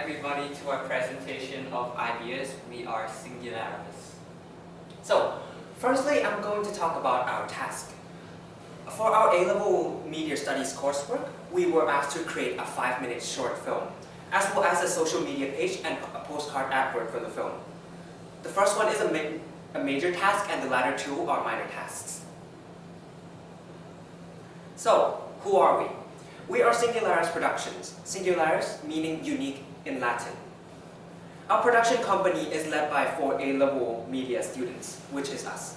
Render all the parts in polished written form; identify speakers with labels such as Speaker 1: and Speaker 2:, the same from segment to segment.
Speaker 1: everybody to our presentation of ideas. We are Singularis. So, firstly, I'm going to talk about our task. For our A-level Media Studies coursework, we were asked to create a 5-minute short film, as well as a social media page and a postcard artwork for the film. The first one is a major task, and the latter two are minor tasks. So, who are we? We are Singularis Productions. Singularis meaning unique in Latin. Our production company is led by 4 A-level media students, which is us.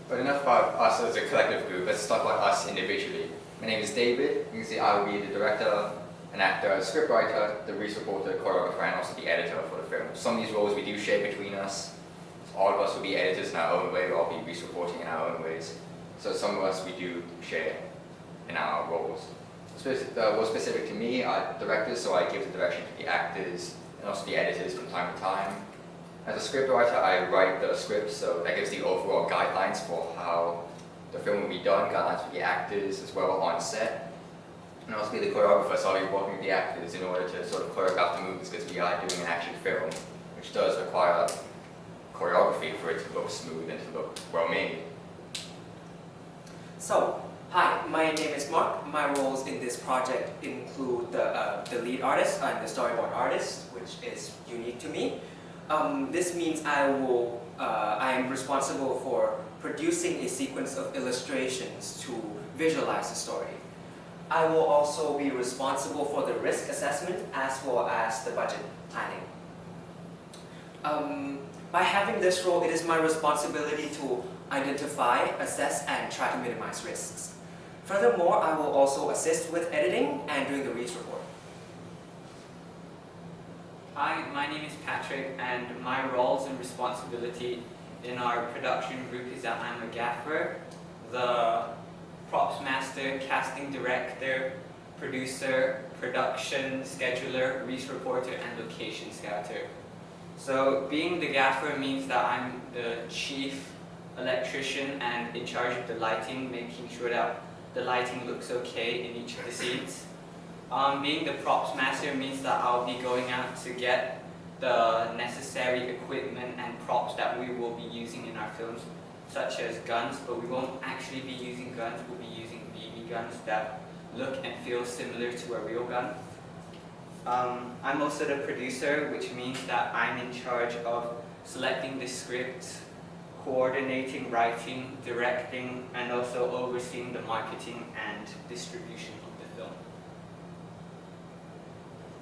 Speaker 2: But enough about us as a collective group, let's talk about us individually. My name is David. You can see I will be the director, an actor, a scriptwriter, the research reporter, choreographer, and also the editor for the film. Some of these roles we do share between us. All of us will be editors in our own way, we'll all be research reporting in our own ways. So some of us we do share in our roles. More specific to me, I'm director, so I give the direction to the actors and also the editors from time to time. As a scriptwriter, I write the script, so that gives the overall guidelines for how the film will be done, guidelines for the actors as well on set. And also be the choreographer, so I'll be working with the actors in order to sort of choreograph the moves, because we are doing an action film, which does require choreography for it to look smooth and to look well made.
Speaker 3: So, hi, my name is Mark. My roles in this project include the lead artist and the storyboard artist, which is unique to me. This means I am responsible for producing a sequence of illustrations to visualize the story. I will also be responsible for the risk assessment as well as the budget planning. By having this role, it is my responsibility to identify, assess, and try to minimize risks. Furthermore, I will also assist with editing and doing the reads report.
Speaker 1: Hi, my name is Patrick, and my roles and responsibility in our production group is that I'm a gaffer, the props master, casting director, producer, production scheduler, reads reporter, and location scouter. So being the gaffer means that I'm the chief electrician and in charge of the lighting, making sure that the lighting looks okay in each of the scenes. Being the props master means that I'll be going out to get the necessary equipment and props that we will be using in our films, such as guns, but we won't actually be using guns, we'll be using BB guns that look and feel similar to a real gun. I'm also the producer, which means that I'm in charge of selecting the script, coordinating writing, directing, and also overseeing the marketing and distribution of the film.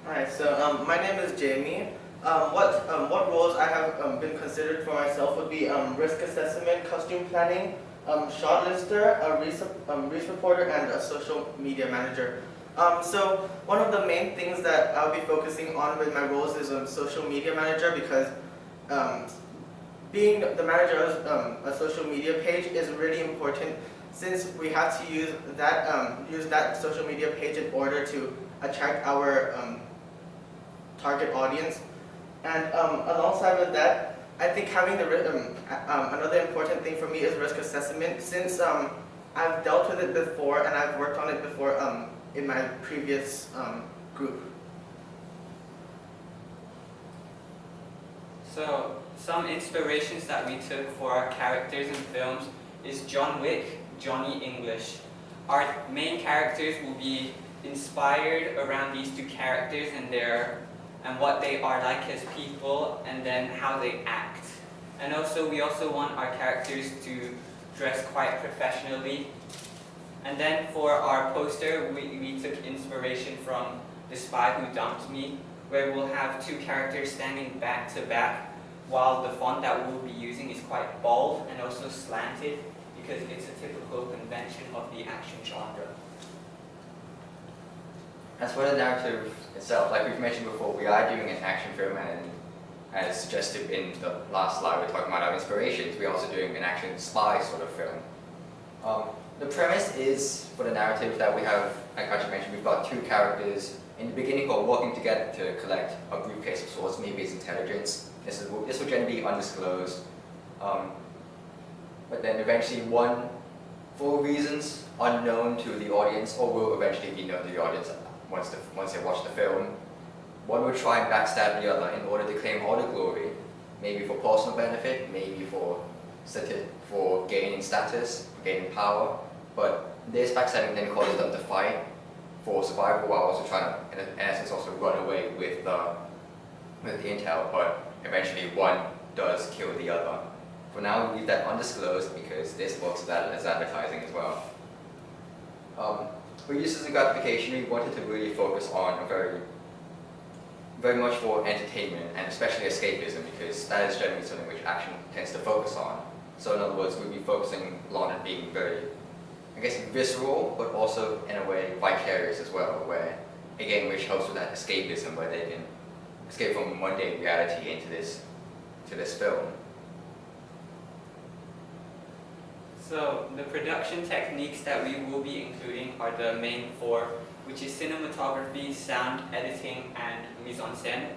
Speaker 4: Hi, so my name is Jamie. What roles I have been considered for myself would be risk assessment, costume planning, shot lister, a research reporter, and a social media manager. So one of the main things that I'll be focusing on with my roles is social media manager, because being the manager of a social media page is really important, since we have to use that social media page in order to attract our target audience. And alongside with that, I think having another important thing for me is risk assessment, since I've dealt with it before and I've worked on it before in my previous group.
Speaker 1: So, some inspirations that we took for our characters in films is John Wick, Johnny English. Our main characters will be inspired around these two characters and what they are like as people, and then how they act. And also, we also want our characters to dress quite professionally. And then for our poster, we took inspiration from The Spy Who Dumped Me, where we'll have two characters standing back to back, while the font that we'll be using is quite bold and also slanted, because it's a typical convention of the action genre.
Speaker 2: As for the narrative itself, like we've mentioned before, we are doing an action film, and as suggested in the last slide, we're talking about our inspirations. We're also doing an action spy sort of film. The premise is, for the narrative, that we have, like Archie mentioned, we've got two characters in the beginning who are working together to collect a briefcase of sorts, maybe it's intelligence. This will generally be undisclosed. But then eventually one, for reasons unknown to the audience, or will eventually be known to the audience once they watch the film, one would try and backstab the other in order to claim all the glory, maybe for personal benefit, maybe for gaining status, for gaining power. But this backstabbing then causes them to fight for survival while also trying to, in essence, also run away with the intel. But eventually, one does kill the other. For now, we leave that undisclosed because this works as advertising as well. For uses and gratification, we wanted to really focus on very much for entertainment and especially escapism, because that is generally something which action tends to focus on. So in other words, we'll be focusing a lot on being very, I guess, visceral, but also in a way vicarious as well, where, again, which helps with that escapism, where they can escape from mundane reality into this film.
Speaker 1: So the production techniques that we will be including are the main four, which is cinematography, sound, editing, and mise-en-scène.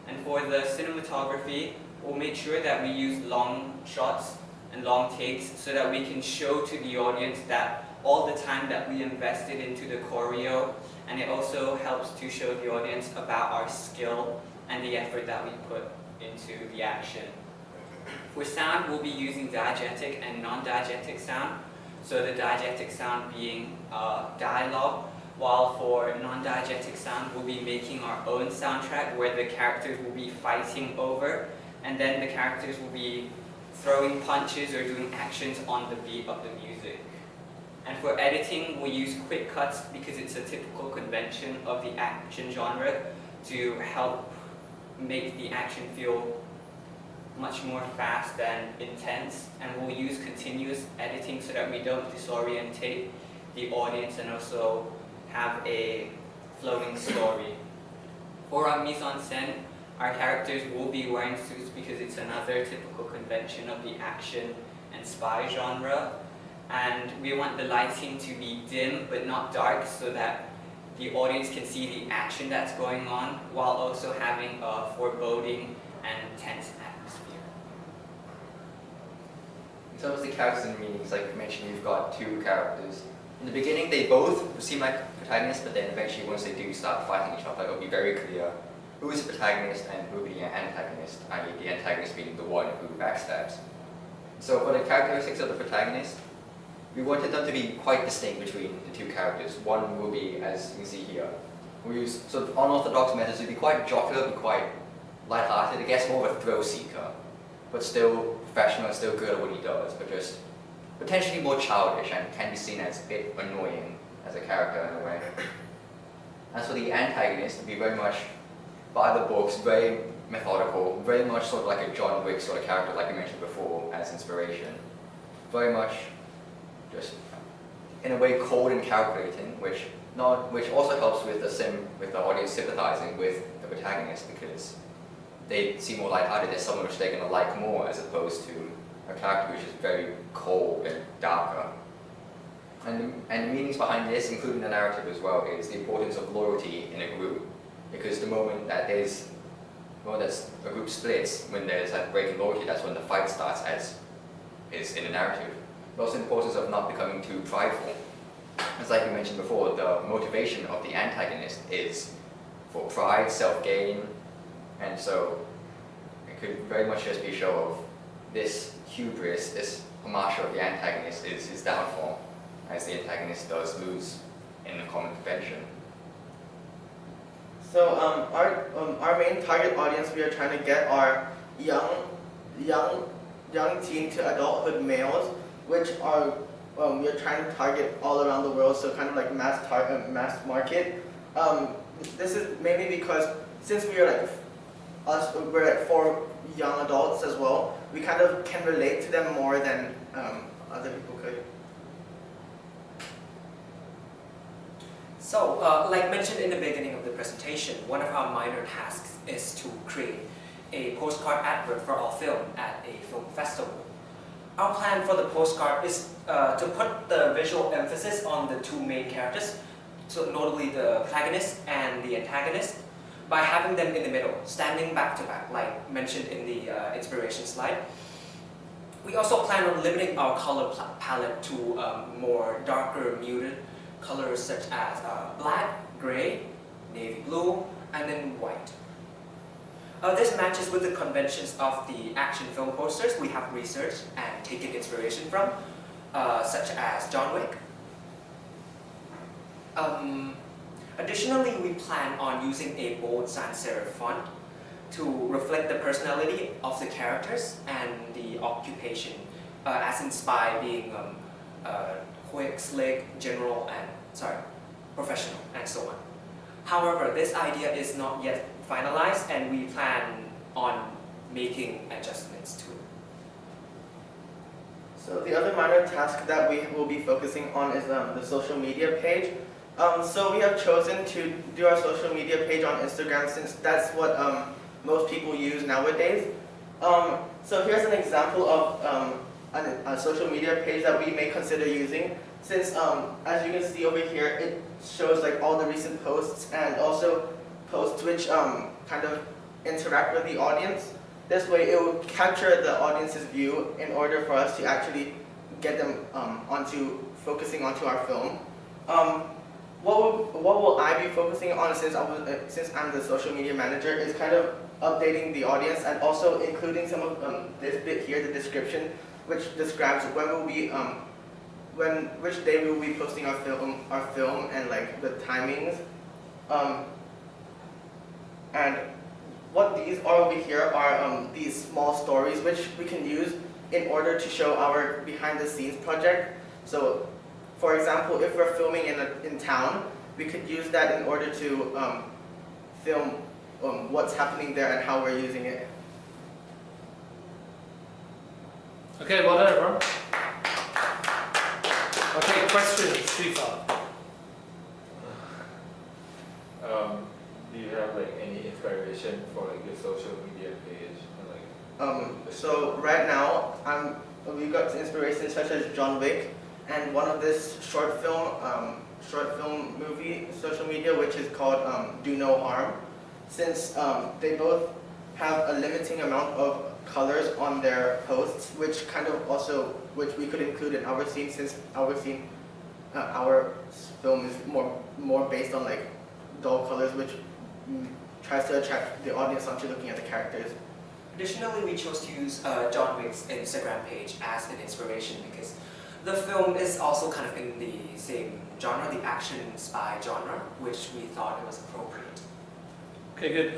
Speaker 1: And for the cinematography, we'll make sure that we use long shots and long takes so that we can show to the audience that all the time that we invested into the choreo, and it also helps to show the audience about our skill and the effort that we put into the action. For sound, we'll be using diegetic and non-diegetic sound. So the diegetic sound being dialogue, while for non-diegetic sound, we'll be making our own soundtrack where the characters will be fighting over, and then the characters will be throwing punches or doing actions on the beat of the music. And for editing, we'll use quick cuts because it's a typical convention of the action genre to help make the action feel much more fast and intense, and we'll use continuous editing so that we don't disorientate the audience and also have a flowing story. For our mise-en-scène, our characters will be wearing suits because it's another typical convention of the action and spy genre, and we want the lighting to be dim but not dark so that the audience can see the action that's going on while also having a foreboding and tense atmosphere.
Speaker 2: In terms of the characters and meanings, like you mentioned, you've got two characters. In the beginning, they both seem like protagonists, but then eventually, once they do start fighting each other, it'll be very clear who is the protagonist and who will be the antagonist, i.e. the antagonist being the one who backstabs. So for the characteristics of the protagonist, we wanted them to be quite distinct between the two characters. One will be, as you can see here, we use sort of unorthodox methods to be quite jocular, be quite lighthearted, I guess more of a thrill seeker, but still professional and still good at what he does, but just potentially more childish and can be seen as a bit annoying as a character in a way. As for the antagonist, to be very much by the books, very methodical, very much sort of like a John Wick sort of character, like I mentioned before, as inspiration. Very much just in a way cold and calculating, which also helps with the audience sympathizing with the protagonist because they seem more lighthearted. There's someone which they're going to like more as opposed to a character which is very cold and darker. And the meanings behind this, including the narrative as well, is the importance of loyalty in a group. Because the moment that a group splits, when there's that break in loyalty, that's when the fight starts, as is in the narrative. But also the importance of not becoming too prideful. As like you mentioned before, the motivation of the antagonist is for pride, self-gain, and so it could very much just be a show of this hubris, this hamartia of the antagonist is his downfall, as the antagonist does lose in the common convention.
Speaker 4: So our main target audience we are trying to get are young teen to adulthood males, which are we are trying to target all around the world, so kind of like mass market. This is mainly because since we are we're like 4 young adults as well, we kind of can relate to them more than other people could.
Speaker 3: So, like mentioned in the beginning of the presentation, one of our minor tasks is to create a postcard advert for our film at a film festival. Our plan for the postcard is to put the visual emphasis on the two main characters, so notably the protagonist and the antagonist, by having them in the middle, standing back to back, like mentioned in the inspiration slide. We also plan on limiting our color palette to more darker, muted colors such as black, gray, navy blue, and then white. This matches with the conventions of the action film posters we have researched and taken inspiration from, such as John Wick. Additionally, we plan on using a bold sans serif font to reflect the personality of the characters and the occupation, as in spy being quick, slick, general, and professional, and so on. However, this idea is not yet finalized, and we plan on making adjustments to it.
Speaker 4: So the other minor task that we will be focusing on is the social media page. So we have chosen to do our social media page on Instagram since that's what most people use nowadays. So here's an example of a social media page that we may consider using. Since, as you can see over here, it shows like all the recent posts and also posts which kind of interact with the audience. This way it will capture the audience's view in order for us to actually get them focusing onto our film. What will I be focusing on since I'm the social media manager is kind of updating the audience and also including some of this bit here, the description, which describes when we'll be which day we will be posting our film and like the timings. And what these are over here are these small stories which we can use in order to show our behind the scenes project. So, for example, if we're filming in town, we could use that in order to film what's happening there and how we're using it.
Speaker 5: Okay, well done, everyone. Okay, questions, Shifa?
Speaker 6: Do you have like any inspiration for like your social media page? Or, like,
Speaker 4: So right now, we got inspiration such as John Wick and one of this short film movie social media, which is called Do No Harm. Since they both have a limiting amount of colors on their posts, which we could include in our scene, since our film is more based on like dull colors, which tries to attract the audience onto looking at the characters.
Speaker 3: Additionally, we chose to use John Wick's Instagram page as an inspiration because the film is also kind of in the same genre, the action spy genre, which we thought it was appropriate.
Speaker 5: Okay, good.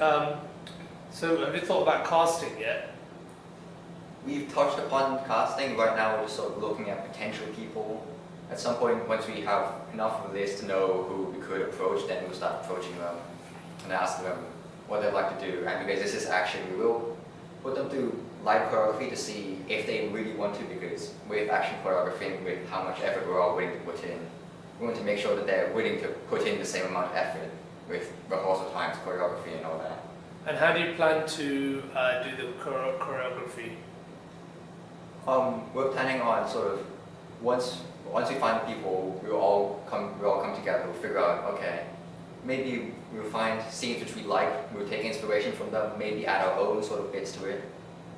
Speaker 5: So have you thought about casting yet?
Speaker 2: We've touched upon casting. Right now we're just sort of looking at potential people. At some point, once we have enough of a list to know who we could approach, then we'll start approaching them and ask them what they'd like to do. And because this is action, we will put them through live choreography to see if they really want to, because with action choreography and with how much effort we're all willing to put in, we want to make sure that they're willing to put in the same amount of effort with rehearsal times, choreography and all that.
Speaker 5: And how do you plan to do the choreography?
Speaker 2: We're planning on sort of once we find the people, we'll all come together. We'll figure out, okay, maybe we'll find scenes which we like. We'll take inspiration from them. Maybe add our own sort of bits to it.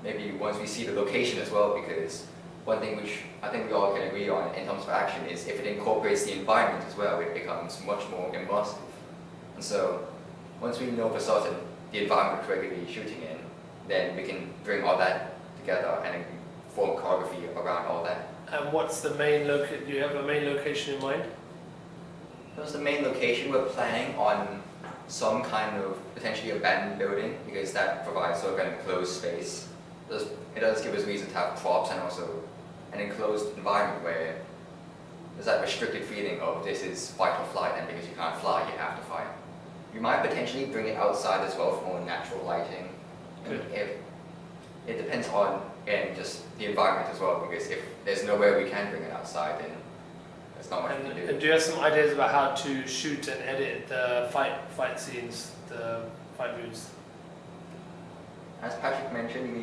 Speaker 2: Maybe once we see the location as well, because one thing which I think we all can agree on in terms of action is if it incorporates the environment as well, it becomes much more immersive. And so once we know for certain the environment we're going to be shooting in, then we can bring all that together and form choreography around all that.
Speaker 5: And what's the main location? Do you have a main location in mind?
Speaker 2: What's the main location? We're planning on some kind of potentially abandoned building, because that provides sort of an enclosed space. It does give us reason to have props and also an enclosed environment where there's that restricted feeling of this is fight or flight, and because you can't fly, you have to fight. You might potentially bring it outside as well for more natural lighting. And it depends on just the environment as well, because if there's nowhere we can bring it outside, then there's not much we can do.
Speaker 5: And do you have some ideas about how to shoot and edit the fight scenes, the fight moves?
Speaker 2: As Patrick mentioned,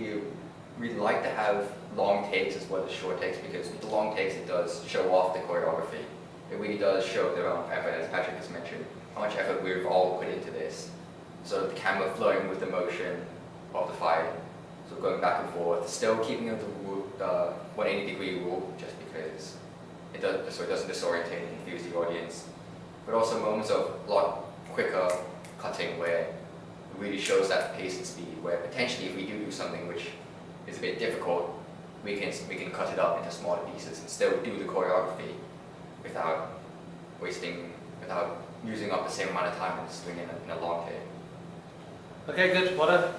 Speaker 2: we'd like to have long takes as well as short takes, because with the long takes it does show off the choreography. It really does show the amount of effort, as Patrick has mentioned, how much effort we've all put into this. So the camera flowing with the motion of the fight, so going back and forth, still keeping the 180-degree rule, just because it doesn't disorientate and confuse the audience. But also moments of a lot quicker cutting where really shows that pace and speed. Where potentially, if we do something which is a bit difficult, we can cut it up into smaller pieces and still do the choreography without using up the same amount of time as doing it in a long take.
Speaker 5: Okay, good. Well done.